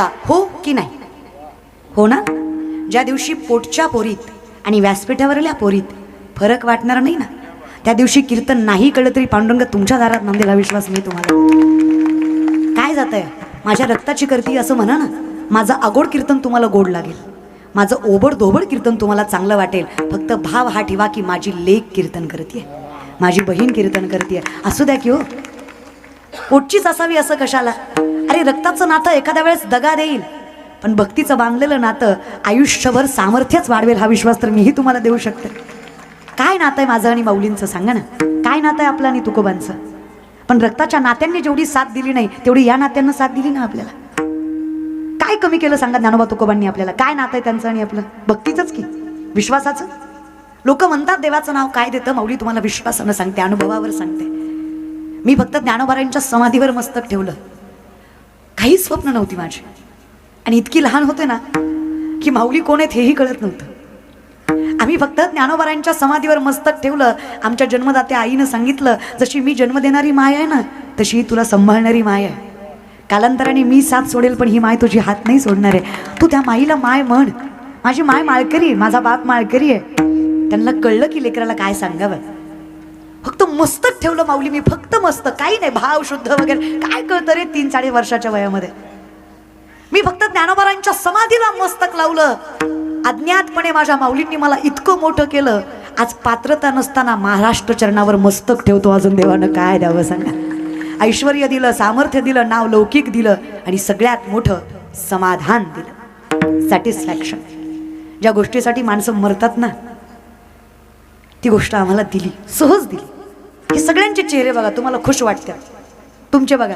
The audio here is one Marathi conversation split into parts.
का? हो की नाही? हो ना. ज्या दिवशी पोटच्या पोरीत आणि व्यासपीठावरल्या पोरीत फरक वाटणार नाही ना, त्या दिवशी कीर्तन नाही कळलं तरी पांडुरंग तुमच्या दारात नांदेल हा विश्वास मी तुम्हाला. काय जातंय? माझ्या रक्ताची करती असं म्हणा ना. माझं आगोड कीर्तन तुम्हाला गोड लागेल, माझं ओबड धोबड कीर्तन तुम्हाला चांगलं वाटेल. फक्त भाव हा ठेवा की माझी लेक कीर्तन करते, माझी बहीण कीर्तन करते. असू द्या की हो, पोटचीच असावी असं कशाला? अरे रक्ताचं नातं एखाद्या वेळेस दगा देईल, पण भक्तीचं बांधलेलं नातं आयुष्यभर सामर्थ्यच वाढवेल हा विश्वास तर मीही तुम्हाला देऊ शकते. काय नातं आहे माझं आणि माऊलींचं सांगा ना? काय नातं आहे आपलं आणि तुकोबांचं? पण रक्ताच्या नात्यांनी जेवढी साथ दिली नाही तेवढी या नात्यांना साथ दिली ना आपल्याला. काय कमी केलं सांगा ज्ञानोबा तुकोबांनी आपल्याला? काय नातं आहे त्यांचं आणि आपलं? भक्तीचंच की, विश्वासाचं. लोक म्हणतात देवाचं नाव काय देतं? माऊली तुम्हाला विश्वासानं सांगते, अनुभवावर सांगते. मी फक्त ज्ञानोबारांच्या समाधीवर मस्तक ठेवलं, काही स्वप्न नव्हती माझी. आणि इतकी लहान होते ना की माऊली कोण आहेत हेही कळत नव्हतं. आम्ही फक्त ज्ञानोबारांच्या समाधीवर मस्तक ठेवलं. आमच्या जन्मदात्या आईनं सांगितलं, जशी मी जन्म देणारी माय आहे ना तशी तुला सांभाळणारी माय आहे. कालांतराने मी साथ सोडेल पण ही माय तुझी हात नाही सोडणार आहे. तू त्या माईला माय म्हण. माझी माय माळकरी आहे, माझा बाप माळकरी आहे. त्यांना कळलं की लेकराला काय सांगावं. फक्त मस्तक ठेवलं माऊली मी, फक्त मस्तक, काही नाही भाव शुद्ध वगैरे काय कळतं रे 3-4 वर्षाच्या वयामध्ये. मी फक्त ज्ञानोबारांच्या समाधीला मस्तक लावलं. अज्ञातपणे माझ्या माऊलींनी मला इतकं मोठं केलं. आज पात्रता नसताना महाराष्ट्र चरणावर मस्तक ठेवतो. अजून देवानं काय द्यावं सांगा? ऐश्वर्य दिलं, सामर्थ्य दिलं, नाव लौकिक दिलं आणि सगळ्यात मोठं समाधान दिलं, सॅटिस्फॅक्शन. ज्या गोष्टीसाठी माणसं मरतात ना ती गोष्ट आम्हाला दिली, सहज दिली. हे सगळ्यांचे चेहरे बघा, तुम्हाला खुश वाटतात. तुमचे बघा,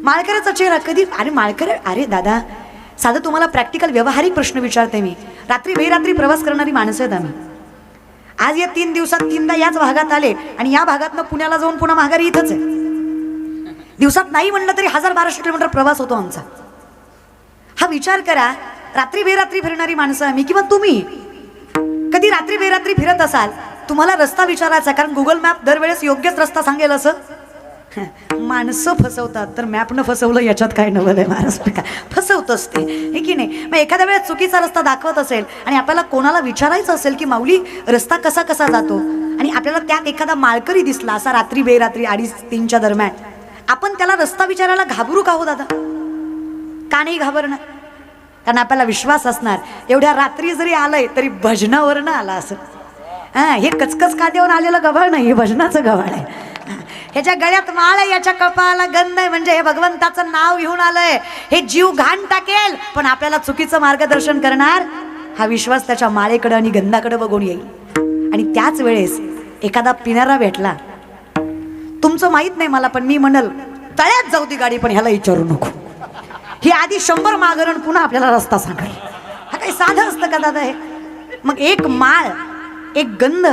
माळकऱ्याचा चेहरा कधी, अरे माळकरी, अरे दादा साधं तुम्हाला प्रॅक्टिकल व्यावहारिक प्रश्न विचारते मी. रात्री बेरात्री प्रवास करणारी माणसं आहेत आम्ही. आज या 3 दिवसात 3दा याच भागात आले आणि या भागातनं पुण्याला जाऊन पुन्हा माघारी इथंच आहे. दिवसात नाही म्हणलं तरी 1000-1200 किलोमीटर प्रवास होतो आमचा. हा विचार करा, रात्री बेरात्री फिरणारी माणसं आम्ही. किंवा तुम्ही कधी रात्री बेरात्री फिरत असाल, तुम्हाला रस्ता विचारायचा, कारण गुगल मॅप दरवेळेस योग्यच रस्ता सांगेल असं? माणसं फसवतात, तर मॅपनं फसवलं याच्यात काय नवल आहे? महाराष्ट्र का फसवतच ते, हे की नाही? मग एखाद्या वेळेस चुकीचा रस्ता दाखवत असेल आणि आपल्याला कोणाला विचारायचं असेल की माऊली रस्ता कसा कसा जातो, आणि आपल्याला त्यात एखादा माळकरी दिसला असा रात्री बेरात्री 2:30-3च्या दरम्यान, आपण त्याला रस्ता विचारायला घाबरू का हो दादा? का नाही घाबरणार? कारण आपल्याला विश्वास असणार एवढ्या रात्री जरी आलंय तरी भजनावरनं आला असं. हे कचकच काद्यावर आलेलं गव्हाळ नाही, हे भजनाचं गव्हाळ आहे. ह्याच्या गळ्यात माळ आहे, याच्या कपाळाला गंध आहे, म्हणजे हे भगवंताचं नाव घेऊन आलंय. हे जीव घाण टाकेल पण आपल्याला चुकीचं मार्गदर्शन करणार, हा विश्वास त्याच्या माळेकडे आणि गंधाकडे बघून येईल. आणि त्याच वेळेस एखादा पिणारा भेटला, तुमचं माहित नाही मला, पण मी म्हणल तळ्यात जाऊ ती गाडी, पण ह्याला विचारू नको. ही आधी 100 मागरण पुन्हा आपल्याला रस्ता सांगेल. हा काही साधं असतं का दादा हे? मग एक माळ, एक गंध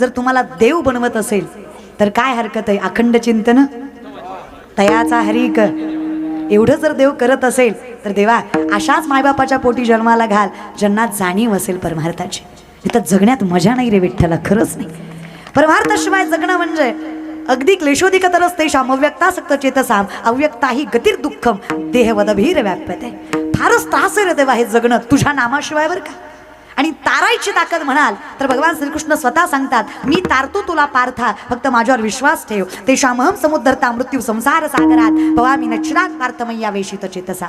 जर तुम्हाला देव बनवत असेल तर काय हरकत आहे? अखंड चिंतन तयाचा हरिक, एवढं जर देव करत असेल तर देवा अशाच मायबापाच्या पोटी जन्माला घाल, ज्यांना जाणीव असेल परमार्थाची. इथं जगण्यात मजा नाही रे विठ्ठला, खरंच नाही. परमार्थाशिवाय जगणं म्हणजे अगदी क्लेशोधिकतरच तेषाम अव्यक्तासक्त चेतसाम अव्यक्ताही गतिर् दुःखम देहवदभीर व्याप्यते. फारच त्रास आहे रे देवा हे जगणं तुझ्या नामाशिवाय बरं का. आणि तारायची ताकद म्हणाल तर भगवान श्रीकृष्ण स्वतः सांगतात, मी तारतो तुला पार्था, फक्त माझ्यावर विश्वास ठेव. तेषामहं समुद्धरता मृत्यू संसार सागरात भवामी नच्छिरात पार्थमय्या वेशित चेतसा.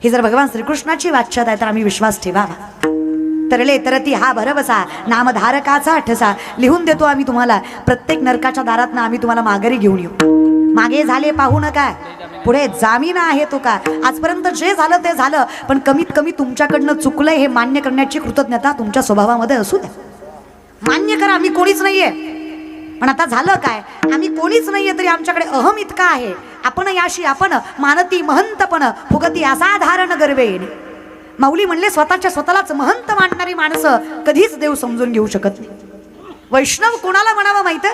ही जर भगवान श्रीकृष्णाची वाच्यता आहे तर आम्ही विश्वास ठेवावा. तरले तरती हा भरवसा नामधारकाचा ठसा. लिहून देतो आम्ही तुम्हाला, प्रत्येक नरकाच्या दारातनं आम्ही तुम्हाला माघारी घेऊन येऊ. मागे झाले पाहू नका, पुढे जामीन आहे तो का. आजपर्यंत जे झालं ते झालं, पण कमीत कमी तुमच्याकडनं चुकलंय हे मान्य करण्याची कृतज्ञता तुमच्या स्वभावामध्ये असू द्या. मान्य करा आम्ही कोणीच नाहीये, पण आता झालं काय, आम्ही कोणीच नाहीये तरी आमच्याकडे अहम इतका आहे. आपण याशी आपण मानती महंतपण फुगती असाधारण गर्वेन. माऊली म्हणले स्वतःच्या स्वतःलाच महंत मानणारी माणसं कधीच देव समजून घेऊ शकत नाही. वैष्णव कोणाला म्हणावं माहित?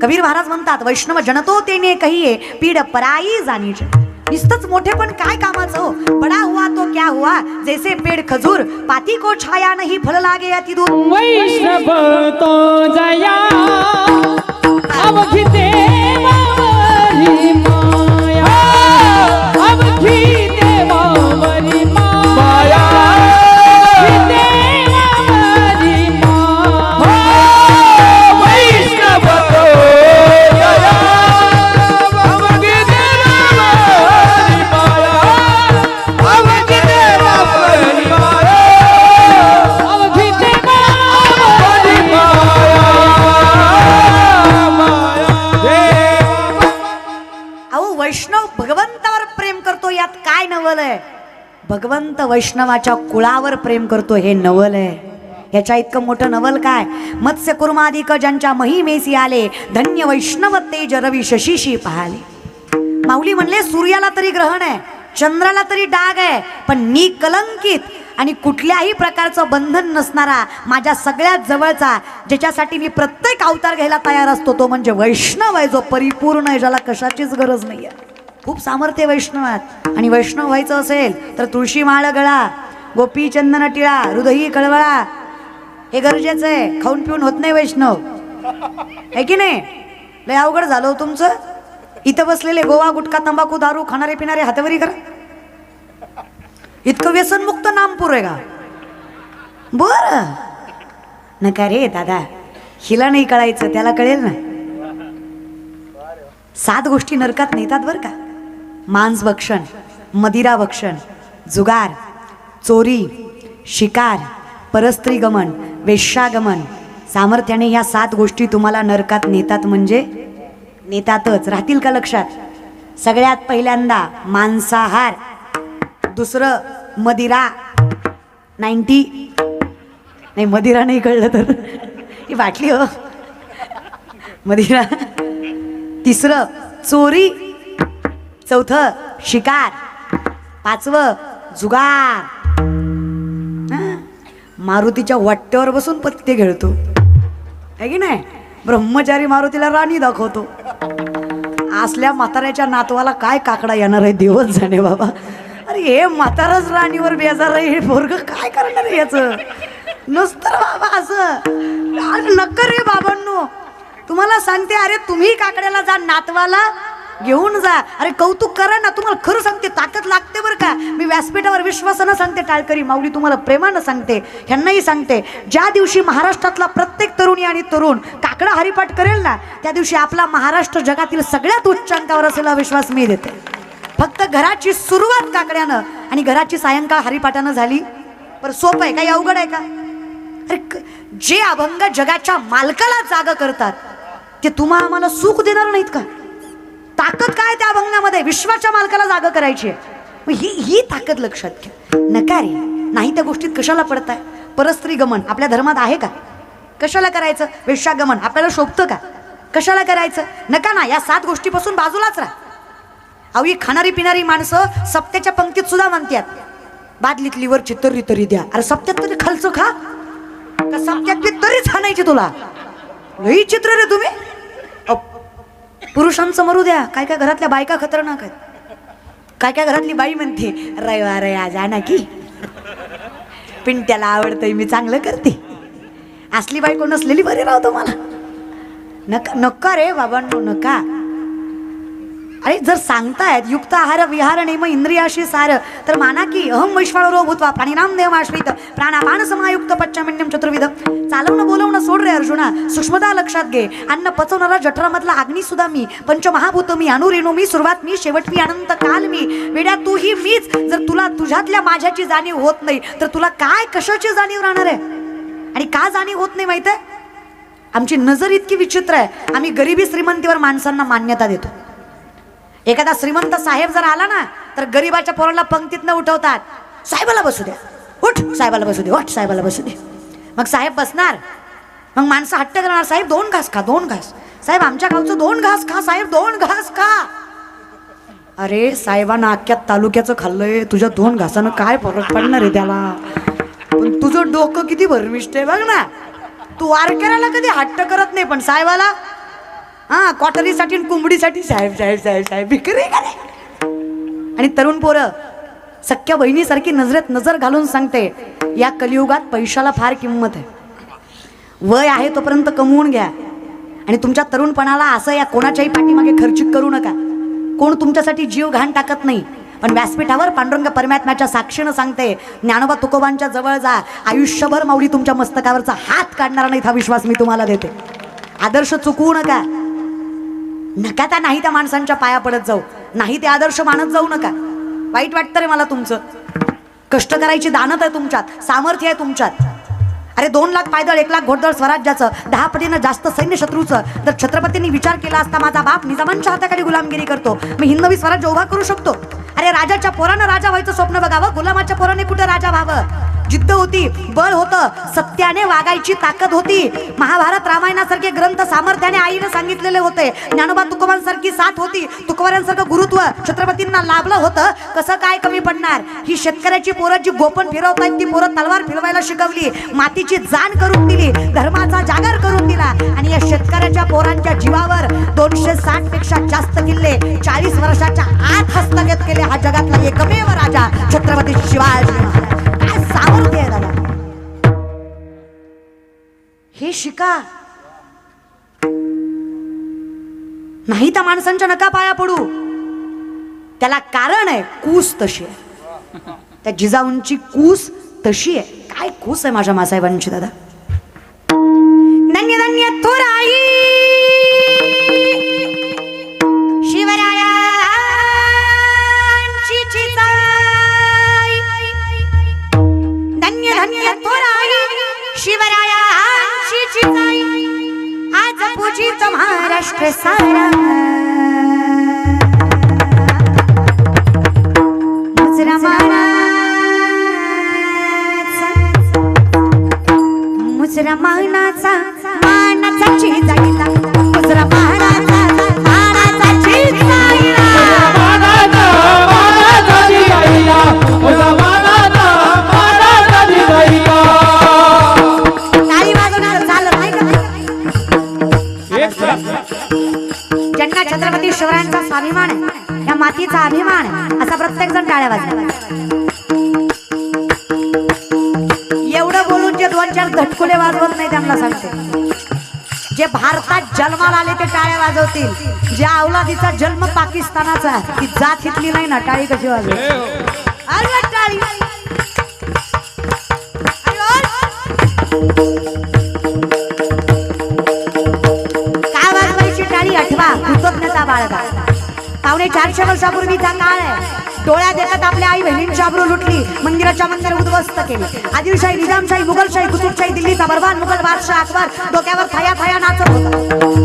कबीर महाराज म्हणतात, वैष्णव जनतो तेने कहिए पीड पराई जानीच. नुसतंच मोठे पण काय कामाचं हो. बडा हुआ तो क्या हुआ, जैसे पेड़ खजूर पाती को छाया नहीं फल लागे अति दूर. वैष्णव तो जया अवघी देवावरी वैष्णव भगवंतावर प्रेम करतो, यात काय नवल आहे? भगवंत वैष्णवाच्या कुळावर प्रेम करतो, हे नवल आहे. याच्या इतकं मोठं नवल काय? मत्स्य कुर्माधिक ज्यांच्या महिमेसी आले, धन्य वैष्णव तेज रवी शशीशी पाहाले. माऊली म्हणले सूर्याला तरी ग्रहण आहे, चंद्राला तरी डाग आहे, पण निकलंकित आणि कुठल्याही प्रकारचं बंधन नसणारा माझ्या सगळ्यात जवळचा, ज्याच्यासाठी मी प्रत्येक अवतार घ्यायला तयार असतो, तो म्हणजे वैष्णव आहे, जो परिपूर्ण आहे, ज्याला कशाचीच गरज नाही आहे. खूप सामर्थ्य वैष्णवात. आणि वैष्णव व्हायचं असेल तर तुळशी माळ गळा, गोपी चंदन टिळा, हृदयी कळवळा, हे गरजेचं आहे. खाऊन पिऊन होत नाही वैष्णव, आहे की नाही? लय अवघड झालं तुमचं. इथं बसलेले गोवा गुटखा तंबाखू दारू खाणारे पिणारे हातवरी करा. इतकं व्यसनमुक्त नामपूर आहे का? बर नका रे दादा, हिला नाही कळायचं, त्याला कळेल ना. 7 गोष्टी नरकात नेतात बर का. मांस भक्षण, मदिरा भक्षण, जुगार, चोरी, शिकार, परस्त्री गमन, वेश्यागमन. सामर्थ्याने ह्या 7 गोष्टी तुम्हाला नरकात नेतात, म्हणजे नेतातच. राहतील का लक्षात? सगळ्यात पहिल्यांदा मांसाहार, दुसरं मदिरा 90 नाही, मदिरा नाही कळलं तर ही बाटली हो, मदिरा. तिसरं चोरी, चौथं शिकार, 5वं जुगार. मारुतीच्या वाट्यावर बसून पत्ते खेळतो, आहे की नाही? ब्रह्मचारी मारुतीला राणी दाखवतो. असल्या म्हाताऱ्याच्या नातवाला काय काकडा येणार आहे, देवच जाणे बाबा. अरे हे म्हाताराच राणीवर बेजार आहे, हे पोरग काय करणार आहे याचं? नुसतं बाबा असं नक्कर रे बाबांनो. तुम्हाला सांगते, अरे तुम्ही काकड्याला जा, नातवाला घेऊन जा. अरे कौतुक करा ना. तुम्हाला खरं सांगते, ताकद लागते बरं का. मी व्यासपीठावर विश्वासानं सांगते, टाळकरी माऊली तुम्हाला प्रेमानं सांगते, ह्यांनाही सांगते, ज्या दिवशी महाराष्ट्रातला प्रत्येक तरुणी आणि तरुण काकडा हरिपाठ करेल ना, त्या दिवशी आपला महाराष्ट्र जगातील सगळ्यात उच्च अंकावर असेल हा विश्वास मी देते. फक्त घराची सुरुवात काकड्यानं आणि घराची सायंकाळ हरिपाठानं झाली. पर सोपं आहे, काही अवघड आहे का? अरे जे अभंग जगाच्या मालकाला जाग करतात, ते तुम्हा आम्हाला सुख देणार नाहीत का? ताकद काय त्या अभंगामध्ये? विश्वाच्या मालकाला जागा करायची आहे. ही ताकद लक्षात घ्या. नका रे, नाही त्या गोष्टीत कशाला पडताय? परस्त्री गमन आपल्या धर्मात आहे का? कशाला करायचं? वेश्यागमन आपल्याला शोभतं का? कशाला करायचं? नका ना. या 7 गोष्टीपासून बाजूलाच राहा. अहो ही खाणारी पिणारी माणसं सप्त्याच्या पंक्तीत सुद्धा म्हणतात, बादलीतली वरची तरी तरी द्या. अरे सप्त्यात तरी खालचं खा का? सप्त्यातली तरीच खाणायची तुला? लई चित्र रे तुम्ही. पुरुषांचं मरू द्या, काय काय घरातल्या बायका खतरनाक आहेत. काय काय घरातली बाई म्हणते, रविवार आज आणा की, पिंट्याला आवडतंय, मी चांगलं करते. असली बायको नसलेली बरी राहतो मला. नका नका रे बाबांनो, नका. अरे जर सांगतायत युक्त आहार विहार नेम इंद्रियाशी सार, तर माना की अहम वैश्वाळरो भूत्वा प्राणिनाम देवमाश्रित प्राणापान समायुक्त पच्चामिन्यम चतुर्विध. चालवणं बोलवणं सोड रे अर्जुना, सूक्ष्मता लक्षात घे. अन्न पचवणारा जठरामधला अग्नी सुद्धा मी, पंचमहाभूत मी, अणुरेणू मी, सुरुवात मी, शेवट मी, अनंत काल मी. वेड्या तू ही मीच. जर तुला तुझ्यातल्या माझ्याची जाणीव होत नाही, तर तुला काय कशाची जाणीव राहणार आहे? आणि का जाणीव होत नाही माहित आहे? आमची नजर इतकी विचित्र आहे. आम्ही गरिबी श्रीमंतीवर माणसांना मान्यता देतो. एखादा श्रीमंत साहेब जर आला ना, तर गरीबाच्या पोराला पंक्तीत न उठवतात, साहेबाला बसू द्या, उठ साहेबाला बसू दे, उठ साहेबाला बसू दे. मग साहेब बसणार, मग माणसं हट्ट करणार, साहेब 2 घास खा, 2 घास. साहेब आमच्या गावचं 2 घास खा, साहेब 2 घास खा. अरे साहेबांना अख्ख्या तालुक्याचं खाल्लंय, तुझ्या 2 घासानं काय फरक पडणार आहे त्याला? पण तुझं डोकं किती भरमिष्ट आहे बघ ना. तू वारकऱ्याला कधी हट्ट करत नाही, पण साहेबाला हा क्वाटरीसाठी कोंबडीसाठी साहेब साहेब साहेब साहेब भिकारी का नाही? आणि तरुण पोरं सख्या बहिणीसारखी नजरेत नजर घालून सांगते, या कलियुगात पैशाला फार किंमत आहे. वय आहे तोपर्यंत कमवून घ्या. आणि तुमच्या तरुणपणाला असं या कोणाच्याही पाठीमागे खर्चिक करू नका. कोण तुमच्यासाठी जीव घाण टाकत नाही. पण व्यासपीठावर पांडुरंग परमात्म्याच्या साक्षीनं सांगते, ज्ञानोबा तुकोबांच्या जवळ जा, आयुष्यभर माऊली तुमच्या मस्तकावरचा हात काढणार नाहीत, हा विश्वास मी तुम्हाला देते. आदर्श चुकवू नका. नका त्या नाही त्या माणसांच्या पाया पडत जाऊ, नाही ते आदर्श मानत जाऊ नका. वाईट वाटतं रे मला तुमचं. कष्ट करायची दानत आहे तुमच्यात, सामर्थ्य आहे तुमच्यात. अरे 2 लाख पायदळ 1 लाख घोडदळ स्वराज्याचं 10 पटीनं जास्त सैन्य शत्रूचं जर छत्रपतींनी विचार केला असता माझा बाप निजामांच्या हाताखाली गुलामगिरी करतो, मी हिंदवी स्वराज्य उभा करू शकतो. अरे राजाच्या पोरानं राजा व्हायचं स्वप्न बघावं, गुलामाच्या पोराने कुठं राजा व्हावं. जिद्द होती, बळ होतं, सत्याने वागायची ताकद होती. महाभारत रामायणासारखे ग्रंथ सामर्थ्याने आईने सांगितलेले होते. ज्ञानोबा तुकोबांसारखी साथ होती, तुकोबांसारखं गुरुत्व छत्रपतींना लाभलं होतं. कसं काय कमी पडणार. ही शेतकऱ्याची पोरं जी गोपन फिरवतायत ती पोरं तलवार फिरवायला शिकवली, मातीची जाण करून दिली, धर्माचा जागर करून दिला. आणि या शेतकऱ्याच्या पोरांच्या जीवावर 260 पेक्षा जास्त किल्ले 40 वर्षाच्या आत हस्तगत केले. हा जगातला एकमेव राजा छत्रपती शिवाजी महाराज. काय सामर्थ्य आहे दादा, हे शिका. नाही तर माणसांच्या नका पाया पडू. त्याला कारण आहे, कूस तशी आहे. त्या जिजाऊंची कूस तशी आहे. काय कूस आहे माझ्या मासाहेबांची दादा. धन्य धन्य थोराई शिवरायांची चिताई. धन्य धन्य थोराई शिवरायांची चिताई. आज पूजित महाराष्ट्र सारा. मुजरा मानाचा मानाचा चिजाईला. मुजरा मानाचा मानाचा चिजाईला. ताली वाजवण्याचं झालं नाही का? ज्यांना छत्रपती शिवरायांचा स्वाभिमान आहे, या मातीचा अभिमान आहे, असा प्रत्येक जण टाळ्या वाजवा. एवढं बोलून जे 2-4 धटकुले वाजवत नाही त्यांना सांगते, जे भारतात जन्माला आले ते टाळ्या वाजवतील. ज्या अवलादीचा जन्म पाकिस्तानाचा ती जात हितली नाही ना, टाळी कशी वाजव. टाळी काय वाजवायची टाळी आठवा, कृतज्ञता बाळगा. 450 वर्षापूर्वीचा काळ आहे. डोळ्यात देखत आपल्या आई बहिणींची आबरू लुटली, मंदिराच्या मंदिर उद्ध्वस्त केली. आदिलशाही, निजामशाही, मुघलशाही, कुतुबशाही, दिल्लीचा बरबाद मुघल बादशाह अकबर डोक्यावर थाया थाया नाचत होता.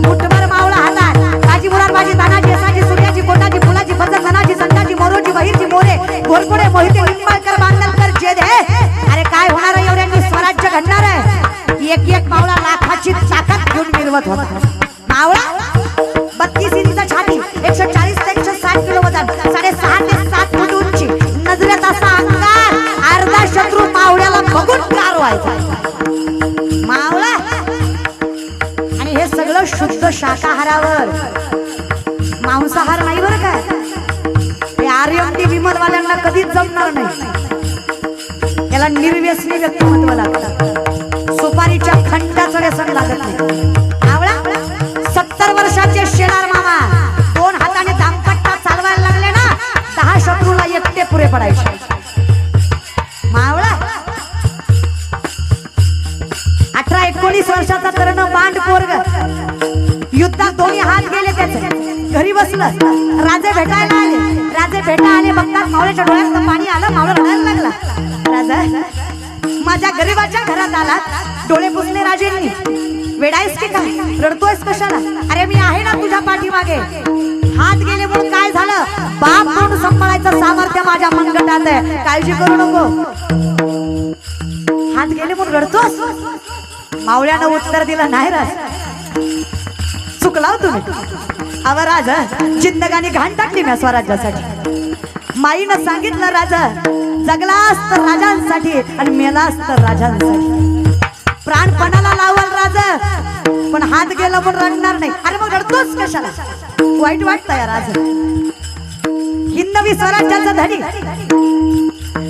मुठभर मावळा हातात. काजी मुरारबाजी, तानाजी, असाजी, सूर्याजी, कोटाजी, फुलाजी, फजल, धनाजी, संताजी, मोरोजी, बहिरजी, मोरे, घोरपडे, मोहिते, निंबाळकर, बांधलकर, जेद हे. अरे काय होणार आहे, एवढ्यांनी स्वराज्य घडणार आहे. एक एक मावळा लाखाची ताकद घेऊन मिरवत होता. मावळा 32 इंच छाती, 140 ते 160 किलो वजन, 6.5 ते 7 फूट उंची, नजरेत असा अंगार, अर्धा शत्रू मावळ्याला बघून गार व्हायचा. मावळा आणि हे सगळं शुद्ध शाकाहारावर, मांसाहार नाही बरं का. हे आर्यमती विमलवाल्यांना कधीच जमणार नाही. याला निर्व्यसनी व्यक्तिमत्व लागतं. सुपारीच्या खंडाचं व्यसन लागत नाही. मावळा 70 वर्षाचे शेलार मामा 2 हाताने दामपट्टा चालवायला लागले ना, 10 शत्रूला एकटे पुरे पडायचे. मावळा 18-19 वर्षाचा तरुण बांड पोरग, युद्धात दोन्ही हात गेले त्याचे. घरी बसलं, राजे भेटायला आले. राजे भेटा आले, बघतात मावळ्याच्या डोळ्यात पाणी आलं. मावळा रडायला लागला. राजा माझ्या गरीबाच्या घरात आला, डोळे पुसले राजेंनी. वेडायस की काय, रडतोयस कशाला. अरे मी आहे ना तुझ्या पाठीमागे. हात गेले म्हणून काय झालं, बाप म्हणून सांभाळायचं सामर्थ्य माझ्या मनगटात आहे, काळजी करू नको. हात गेले म्हणून रडतोस. मावळ्यानं उत्तर दिलं, नाही राज, चुकलाव तुम्ही. अव राजा, जिंदगानी घाण टाकली मी स्वराज्यासाठी. माईनं सांगितलं, राजा जगलास तर राजांसाठी आणि मेलास तर राजांसाठी. प्राणपणाला लावल राजा, पण हात गेला पण रडणार नाही. अरे मग रडतोस कशाला, वाईट वाटतंय राजा. हिंदवी स्वराज्याचा धनी,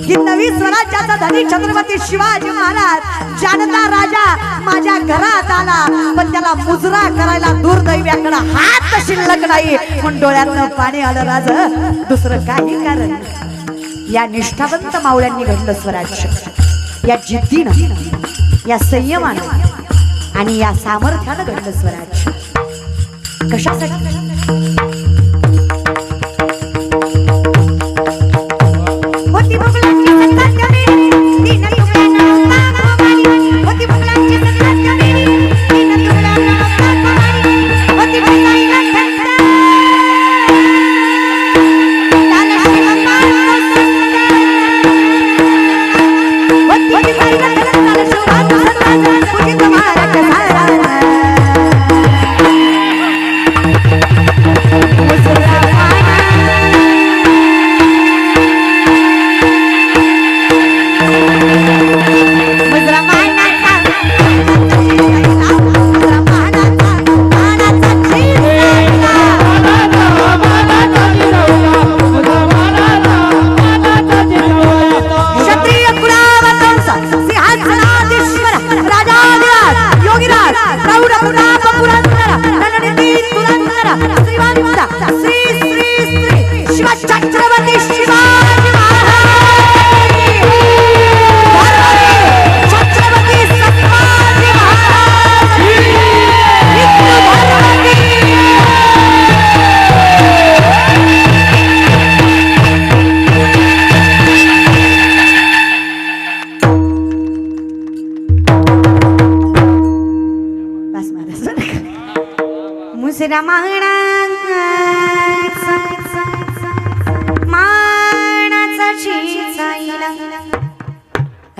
हिंदवी स्वराज्याचा धनी छत्रपती शिवाजी महाराज. जानता राजा माझ्या घरात आला, पण त्याला मुजरा करायला दुर्दैव्याकडे हात शिल्लक नाही. पण डोळ्यातनं पाणी आलं राजा, दुसरं काही कारण. या निष्ठावंत मावळ्यांनी घडलं स्वराज्य. या जिद्दीनं, या संयमानं आणि या सामर्थ्यानं घडलं स्वराज्य. कशासाठी, होती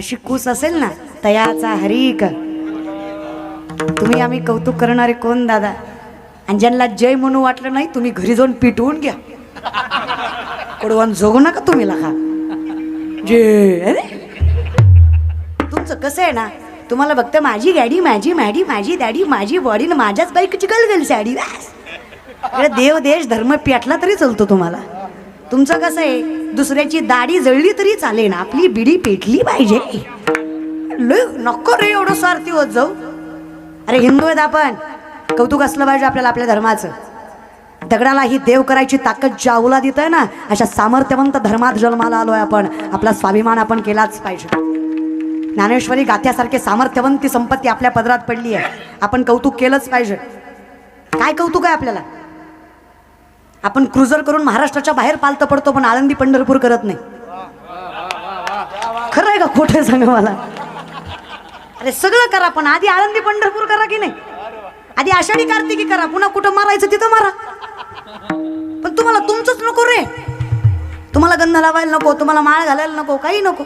अशी कूस असेल ना तयाचा हरीक. तुम्ही आम्ही कौतुक करणारे कोण दादा? आणि ज्यांना जय म्हणू वाटलं नाही तुम्ही घरी जाऊन पिटवून घ्या. कडवान जगू नका तुम्ही लखा जे. अरे तुमचं कसं आहे ना, तुम्हाला फक्त माझी गाडी माझी मॅडी माझी डॅडी माझी बॉडी ना माझ्याच बाईकची गलगल साडी. देव देश धर्म पेटला तरी चालतो तुम्हाला. तुमचं कसं आहे, दुसऱ्याची दाढी जळली तरी चालेल ना, आपली बिडी पेटली पाहिजे. नको रे एवढं स्वार्थी होत जाऊ. अरे हिंदू आहेत आपण, कौतुक असलं पाहिजे आपल्याला आपल्या धर्माचं. दगडाला ही देव करायची ताकद जाऊला देत आहे ना, अशा सामर्थ्यवंत धर्मात जन्माला आलोय आपण. आपला स्वाभिमान आपण केलाच पाहिजे. ज्ञानेश्वरी गाथ्यासारखे सामर्थ्यवंती संपत्ती आपल्या पदरात पडली आहे, आपण कौतुक केलंच पाहिजे. काय कौतुक आहे आपल्याला? आपण क्रुझर करून महाराष्ट्राच्या बाहेर पालतं पडतो, पण आळंदी पंढरपूर करत नाही. खरं आहे का खोटं सांगा मला? अरे सगळं करा, पण आधी आळंदी पंढरपूर करा की नाही? आधी आषाढी कार्तिकी करा, पुन्हा कुठं मारायचं तिथं मारा. पण तुम्हाला तुमचंच नको रे. तुम्हाला गंध लावायला नको, तुम्हाला माळ घालायला नको, काही नको.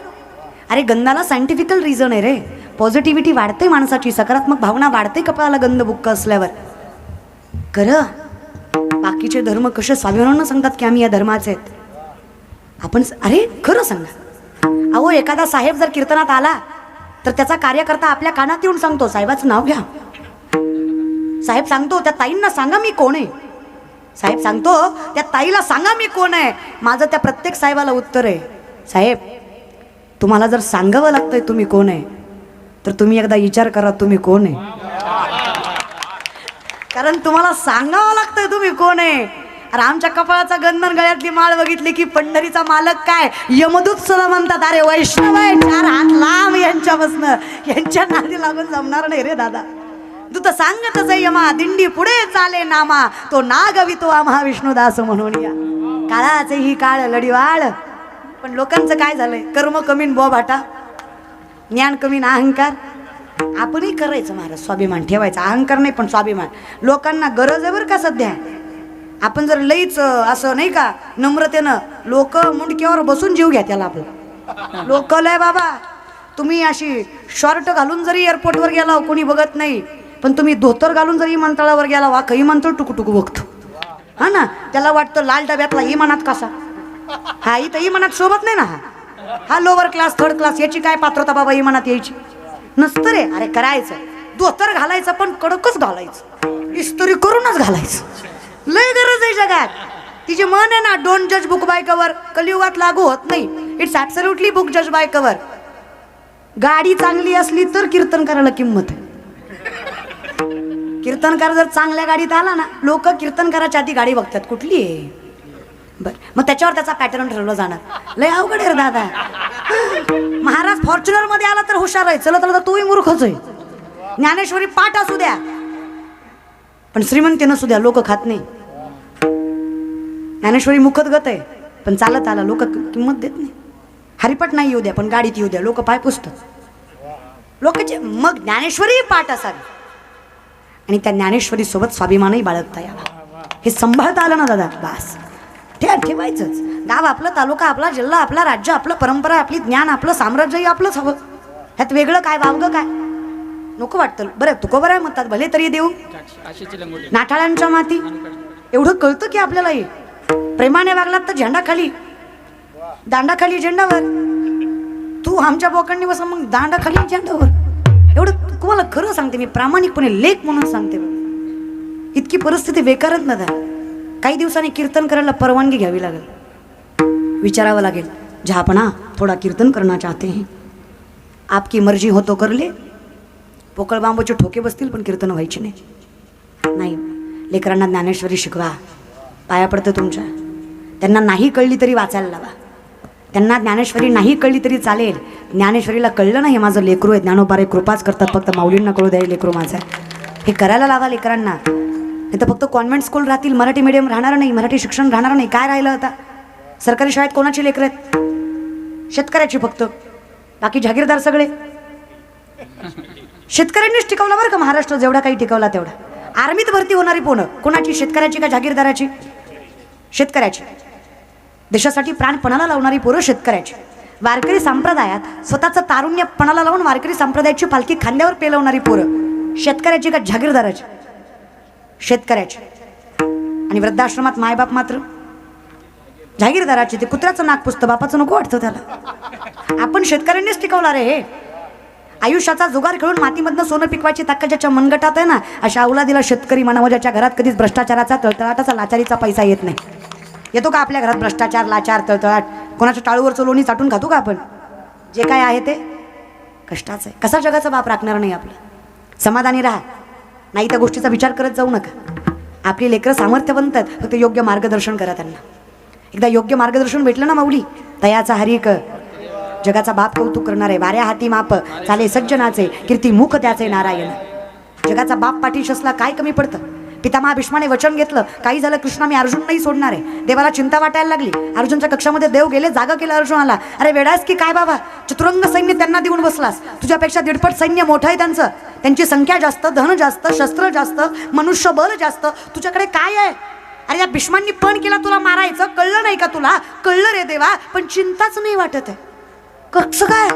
अरे गंधाला सायंटिफिकल रिझन आहे रे. पॉझिटिव्हिटी वाढते माणसाची, सकारात्मक भावना वाढते कपाळाला गंध बुक्क असल्यावर. खरं बाकीचे धर्म कसे स्वाभिमानानं सांगतात की आम्ही या धर्माचे आहेत. आपण अरे खरं सांगा. अहो एखादा साहेब जर कीर्तनात आला तर त्याचा कार्यकर्ता आपल्या कानात येऊन सांगतो साहेबाचं नाव घ्या. साहेब सांगतो त्या ताईंना सांगा मी कोण आहे. साहेब सांगतो त्या ताईला सांगा मी कोण आहे. माझं त्या प्रत्येक साहेबाला उत्तर आहे, साहेब तुम्हाला जर सांगावं लागतंय तुम्ही कोण आहे, तर तुम्ही एकदा विचार करा तुम्ही कोण आहे. कारण तुम्हाला सांगावं लागतंय तुम्ही कोण आहे. अरे आमच्या कपाळाचा गंधन गळ्यातली माळ बघितली की पंढरीचा मालक काय यमदूत सुद्धा म्हणतात अरे वैष्णव आहे, 4 हात लांब यांच्यापासनं. यांच्या नादी लागून जमणार नाही रे दादा. तू तर सांगतच आहे यमा दिंडी पुढे चाले नामा, तो नागवितो आम्हा विष्णुदास म्हणून. या काळाचे ही काळ लढीवाळ. पण लोकांचं काय झालंय, कर्म कमीन बोभाटा, ज्ञान कमीन अहंकार. आपणही करायचं महाराज, स्वाभिमान ठेवायचा. अहंकार नाही पण स्वाभिमान. लोकांना गरज आहे बरं का सध्या. आपण जर लईच असं नाही का नम्रतेनं, लोक मुंडक्यावर बसून जीव घ्या त्याला आपलं. लोक लय बाबा, तुम्ही अशी शॉर्ट घालून जरी एअरपोर्टवर गेला कोणी बघत नाही, पण तुम्ही धोतर घालून जरी विमानतळावर गेला वा काही विमानतळ टुकू बघतो. हा ना, त्याला वाटतं लाल डब्यातला इमानात कसा. हा इथं इमानात शोभत नाही ना. हा लोअर क्लास थर्ड क्लास, याची काय पात्रता बाबा इमानात यायची नसतं रे. अरे करायचं धोतर घालायचं, पण कडकच घालायचं, इस्त्री करूनच घालायचं. लय गरज आहे जगात. तिचे मन आहे ना, डोंट जज बुक बाय कवर, कलियुगात लागू होत नाही. इट्स ॲब्सोल्युटली बुक जज बाय कवर. गाडी चांगली असली तर कीर्तनकाराला किंमत आहे. कीर्तनकार जर चांगल्या गाडीत आला ना, लोक कीर्तनकाराच्या आधी गाडी बघतात कुठली आहे. बर मग त्याच्यावर त्याचा पॅटर्न ठरवलं जाणार. लय अवघड आहे दादा. महाराज फॉर्च्युनर मध्ये आला तर हुशार आहे, चला तर तोही मूर्खच आहे. ज्ञानेश्वरी पाठ असू द्या, पण श्रीमंती नसू द्या, लोक खात नाही. ज्ञानेश्वरी मुखतगत आहे, पण चालत आला लोक किंमत देत नाही. हरिपाठ नाही येऊ द्या, पण गाडीत येऊ द्या, लोक पाय पुसतात. लोकांचे मग ज्ञानेश्वरी पाठ असावी, आणि त्या ज्ञानेश्वरी सोबत स्वाभिमानही बाळगता यावा. हे सांभाळता आलं ना दादा, बस ठेवायचंच. गाव आपलं, तालुका आपला, जिल्हा आपला, राज्य आपलं, परंपरा आपली, ज्ञान आपलं, साम्राज्यही आपलंच हवं. ह्यात वेगळं काय वावगं काय नको वाटतं. बरं तुकोबर आहे म्हणतात, भले तरी देऊ नाठाळांच्या माती. एवढं कळतं की आपल्याला हे प्रेमाने वागलात तर झेंडा खाली, दांडा खाली झेंडावर. तू आमच्या बोकांनी बस, मग दांडा खाली झेंडावर. एवढं तुम्हाला खरं सांगते मी, प्रामाणिकपणे लेख म्हणून सांगते. इतकी परिस्थिती बेकारच ना. काही दिवसांनी कीर्तन करायला परवानगी घ्यावी लागेल, विचारावं लागेल, जहापना थोडा कीर्तन करना चाहते हैं, आपकी मर्जी हो तो कर ले. पोकळ बांबूचे ठोके बसतील पण कीर्तन व्हायचे नाही. लेकरांना ज्ञानेश्वरी शिकवा, पाया पडतं तुमच्या. त्यांना नाही कळली तरी वाचायला लावा. त्यांना ज्ञानेश्वरी नाही कळली तरी चालेल, ज्ञानेश्वरीला कळलं नाही माझं लेकरू आहे. ज्ञानोबारे कृपाच करतात, फक्त माऊलींना कळू द्या लेकरू माझं. हे करायला लावा लेकरांना. नाही तर फक्त कॉन्व्हेंट स्कूल राहतील, मराठी मीडियम राहणार नाही, मराठी शिक्षण राहणार नाही. काय राहिलं आता? सरकारी शाळेत कोणाची लेकरं आहेत? शेतकऱ्याची फक्त, बाकी जागीरदार सगळे. शेतकऱ्यांनीच टिकवला बरं का महाराष्ट्र, जेवढा काही टिकवला तेवढा. आर्मीत भरती होणारी पोनं कोणाची? शेतकऱ्याची का जागीरदाराची? शेतकऱ्याची. देशासाठी प्राणपणाला लावणारी पोरं शेतकऱ्याची. वारकरी संप्रदायात स्वतःचं तारुण्य पणाला लावून वारकरी संप्रदायाची पालखी खांद्यावर पेलवणारी पोरं शेतकऱ्याची का जागीरदाराची? शेतकऱ्याची. आणि वृद्धाश्रमात मायबाप मात्र जागीरदाराची. ते कुत्र्याचं नाक पुसतं, बापाचं नको वाटतं त्याला. आपण शेतकऱ्यांनीच टिकवला रे हे. आयुष्याचा जुगार खेळून मातीमधनं सोनं पिकवायची ताकद ज्याच्या मनगटात आहे ना, अशा अवलादीला शेतकरी म्हणावं ज्याच्या घरात कधीच भ्रष्टाचाराचा, तळतळाटाचा, लाचारीचा पैसा येत नाही. येतो का आपल्या घरात भ्रष्टाचार, लाचार, तळतळाट? कोणाच्या टाळूवरचं लोणी चाटून खातो का आपण? जे काय आहे ते कष्टाचं आहे. कसा जगाचा बाप राखणार नाही आपलं? समाधानी राहा, नाही त्या गोष्टीचा विचार करत जाऊ नका. आपली लेकरं सामर्थ्यवंत आहेत, फक्त योग्य मार्गदर्शन करा त्यांना. एकदा योग्य मार्गदर्शन भेटलं ना माऊली, तयाचा हरिक जगाचा बाप कौतुक करणार आहे. वाऱ्या हाती माप चाले सज्जनाचे, कीर्ती मुख त्याचे नारायण. जगाचा बाप पाठीशी असला काय कमी पडतं? पितामहा भीष्माने वचन घेतलं, काही झालं कृष्णा मी अर्जुन नाही सोडणार आहे. देवाला चिंता वाटायला लागली. अर्जुनच्या कक्षामध्ये देव गेले, जागा केलं अर्जुनाला. अरे वेडायस की काय बाबा? चतुरंग सैन्य त्यांना देऊन बसलास. तुझ्यापेक्षा 1.5 सैन्य मोठं आहे त्यांचं. त्यांची संख्या जास्त, धन जास्त, शस्त्र जास्त, मनुष्यबळ जास्त. तुझ्याकडे काय आहे? अरे या भीष्मांनी पण केला तुला मारायचं, कळलं नाही का तुला? कळलं रे देवा, पण चिंताच नाही वाटत आहे. कसं काय?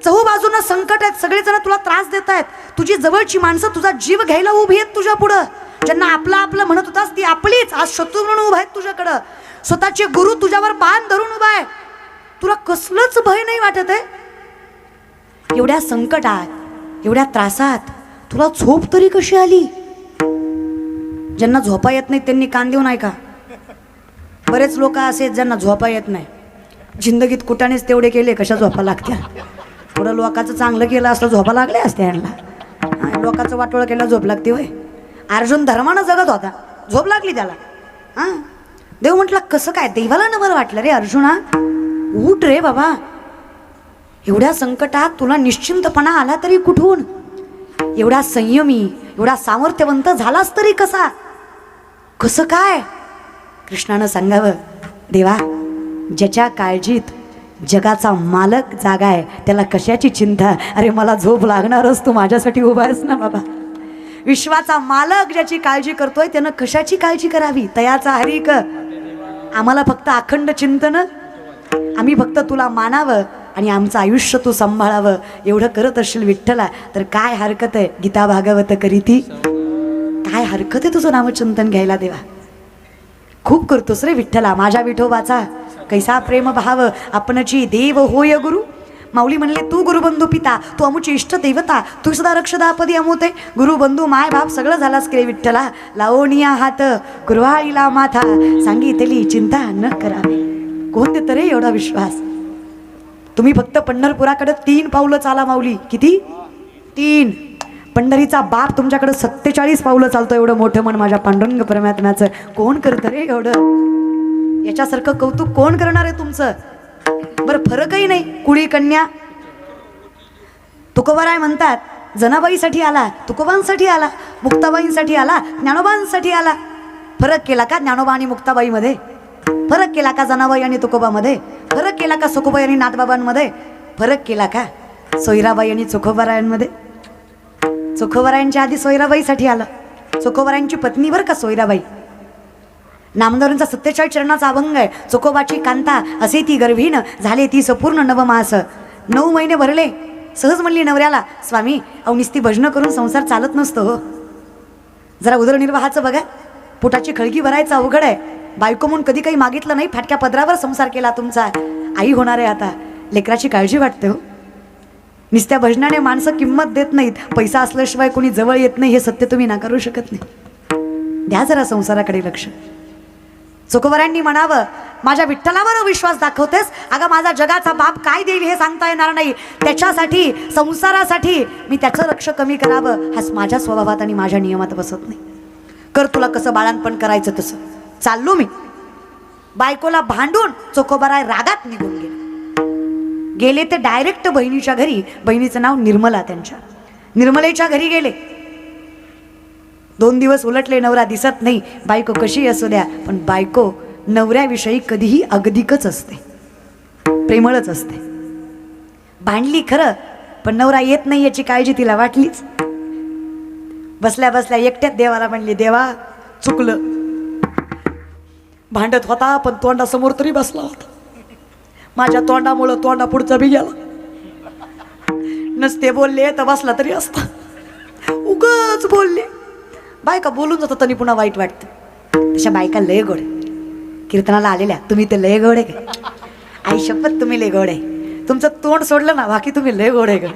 चहूबाजूनं संकट आहेत, सगळेजण तुला त्रास देत आहेत. तुझी जवळची माणसं तुझा जीव घ्यायला उभी आहेत तुझ्या पुढं. ज्यांना आपलं आपलं म्हणत होतास ती आपलीच आज शत्रू म्हणून उभा आहेत तुझ्याकडं. स्वतःचे गुरु तुझ्यावर बाण धरून उभा आहे. तुला कसलंच भय नाही वाटत आहे? एवढ्या संकटात, एवढ्या त्रासात तुला झोप तरी कशी आली? ज्यांना झोपा येत नाही त्यांनी कान देऊन ऐका. बरेच लोक असे आहेत ज्यांना झोपा येत नाही. जिंदगीत कुठानेच तेवढे केले, कशा झोपा लागत्या? थोडं लोकांचं चांगलं केलं असलं झोपा लागले असते यांना. लोकांचं वाटोळं केलं झोप लागते होय. अर्जुन धर्मानं जगत होता, झोप लागली त्याला. हां, देव म्हटलं कसं काय? देवाला न बरं वाटलं रे अर्जुना, उठ रे बाबा. एवढ्या संकटात तुला निश्चिंतपणा आला तरी कुठून? एवढा संयमी, एवढा सामर्थ्यवंत झालास तरी कसा? कसं काय? कृष्णानं सांगावं, देवा ज्याच्या काळजीत जगाचा मालक जागा आहे त्याला कशाची चिंता? अरे मला झोप लागणारच, तू माझ्यासाठी उभा आहेस ना बाबा. विश्वाचा मालक ज्याची काळजी करतोय त्यानं कशाची काळजी करावी? तयाचा हरिक. आम्हाला फक्त अखंड चिंतन, आम्ही फक्त तुला मानावं आणि आमचं आयुष्य तू सांभाळावं एवढं करत असशील विठ्ठला तर काय हरकत आहे? गीता भागवत करीती काय हरकत आहे तुझं नामचिंतन घ्यायला देवा? खूप करतोस रे विठ्ठला. माझ्या विठोबाचा कैसा प्रेम भाव आपणची देव होय गुरु. माऊली म्हणले तू गुरुबंधू पिता, तू अमुची इष्ट देवता, तू सदा रक्षदापदी अमुते. गुरुबंधू माय बाप सगळं झालास के विठ्ठला. लावणिया हात कुरवाळीला माथा, सांगितली चिंता न करावी. कोण देतं रे एवढा विश्वास? तुम्ही फक्त पंढरपुराकडे 3 पावलं चाला माऊली. किती? 3. पंढरीचा बाप तुमच्याकडे 47 पावलं चालतो. एवढं मोठं मन माझ्या पांडुरंग परमात्म्याचं. कोण करतं रे एवढं? याच्यासारखं कौतुक कोण करणार आहे तुमचं? बरं फरकही नाही. कुळी कन्या तुकोबाराय म्हणतात जनाबाईसाठी आला, तुकोबांसाठी आला, मुक्ताबाईंसाठी आला, ज्ञानोबांसाठी आला. फरक केला का ज्ञानोबा आणि मुक्ताबाईमध्ये? फरक केला का जनाबाई आणि तुकोबामध्ये? फरक केला का सुखोबाई आणि नाथबाबांमध्ये? फरक केला का सोयराबाई आणि चोखोबारायांमध्ये? चोखोबारायांच्या आधी सोयराबाईसाठी आला. चोखोबारायांची पत्नी बरं का सोयराबाई. नामदेवांचा 47 चरणाचा अभंग आहे. चोखोबाची कांता असे ती गर्भीण झाले ती संपूर्ण नवमास. 9 महिने भरले. सहज म्हणली नवऱ्याला, स्वामी अहो निस्ती भजनं करून संसार चालत नसतो हो, जरा उदरनिर्वाहाचं बघा. पोटाची खळगी भरायचं अवघड आहे. बायको म्हणून कधी काही मागितलं नाही, फाटक्या पदरावर संसार केला तुमचा. आई होणार आहे आता, लेकराची काळजी वाटते हो. निस्त्या भजनाने माणसं किंमत देत नाहीत. पैसा असल्याशिवाय कोणी जवळ येत नाही हे सत्य तुम्ही नाकारू शकत नाही. द्या जरा संसाराकडे लक्ष. चोखोबारांनी म्हणावं माझ्या विठ्ठलावर विश्वास दाखवतेस? अगं माझा जगाचा बाप काय देईल हे सांगता येणार नाही. त्याच्यासाठी संसारासाठी मी त्याचं लक्ष कमी करावं हा माझ्या स्वभावात आणि माझ्या नियमात बसत नाही. कर तुला कसं बाळांपण करायचं तसं. चाललो मी. बायकोला भांडून चोखोबाराय रागात निघून गेले ते डायरेक्ट बहिणीच्या घरी. बहिणीचं नाव निर्मला. त्यांच्या निर्मलेच्या घरी गेले. 2 दिवस उलटले, नवरा दिसत नाही. बायको कशी असू द्या पण बायको नवऱ्याविषयी कधीही अगदिकच असते, प्रेमळच असते. भांडली खरं पण नवरा येत नाही याची काळजी तिला वाटलीच. बसल्या बसल्या एकट्यात देवाला म्हणली, देवा चुकलं. भांडत होता पण तोंडासमोर तरी बसला होता. माझ्या तोंडामुळं तोंडा पुढचा बी गेला. नसते बोलले तर बसला तरी असता. उगाच बोलले. बायका बोलून जातात आणि पुन्हा वाईट वाटतं. तशा बायका लय गोड. कीर्तनाला आलेल्या तुम्ही ते लय गोड आहे का? आई शपथ तुम्ही लय गोड आहे. तुमचं तोंड सोडलं ना बाकी तुम्ही लय गोड आहे का?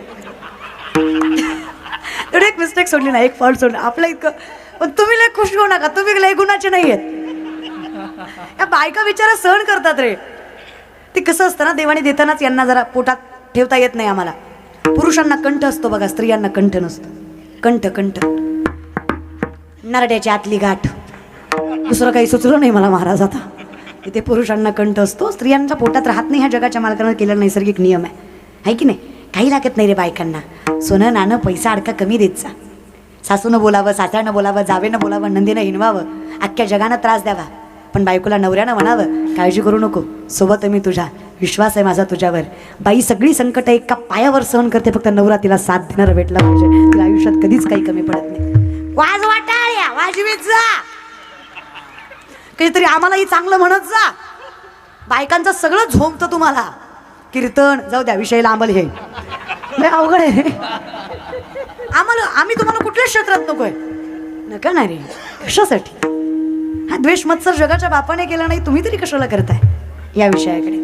तेवढं एक मिस्टेक सोडली ना, एक फॉल्ट सोडलं आपलं इतकं. पण तुम्ही लय खुश होऊ नका, तुम्ही लय गुणाचे नाही आहेत. या बायका विचारा सहन करतात रे. ते कसं असतं ना, देवाने देतानाच यांना जरा पोटात ठेवता येत नाही आम्हाला. पुरुषांना कंठ असतो बघा, स्त्रियांना कंठ नसतो. कंठ कंठ नरड्याची आतली गाठ. दुसरं काही सुचलं नाही मला महाराज आता. इथे पुरुषांना कंठ असतो, स्त्रियांच्या पोटात राहत नाही. ह्या जगाच्या मालकांना केलेला नैसर्गिक नियम आहे की नाही? काही लागत नाही रे बायकांना. सोनं नाणं पैसा अडका कमी देत जा. सासूनं बोलावं, सासऱ्यानं बोलावं, जावेनं बोलावं, नंदीनं हिनवावं, अख्ख्या जगानं त्रास द्यावा, पण बायकोला नवऱ्यानं म्हणावं काळजी करू नको, सोबत मी तुझ्या, विश्वास आहे माझा तुझ्यावर. बाई सगळी संकट एका पायावर सहन करते, फक्त नवरा तिला साथ देणारा भेटला पाहिजे. तिला आयुष्यात कधीच काही कमी पडत नाही. वाज वाटाळ्या वाजवीत जा, काहीतरी आम्हालाही चांगलं म्हणत जा. बायकांचं सगळं झोंबतं तुम्हाला. कीर्तन जाऊ द्या, विषय लांबल. हे लय अवघड आहे आम्हाला. आम्ही तुम्हाला कुठल्याच क्षेत्रात नकोय. नका नाही रे, कशासाठी? हा द्वेष मत्सर जगाच्या बापाने केला नाही, तुम्ही तरी कशाला करताय या विषयाकडे?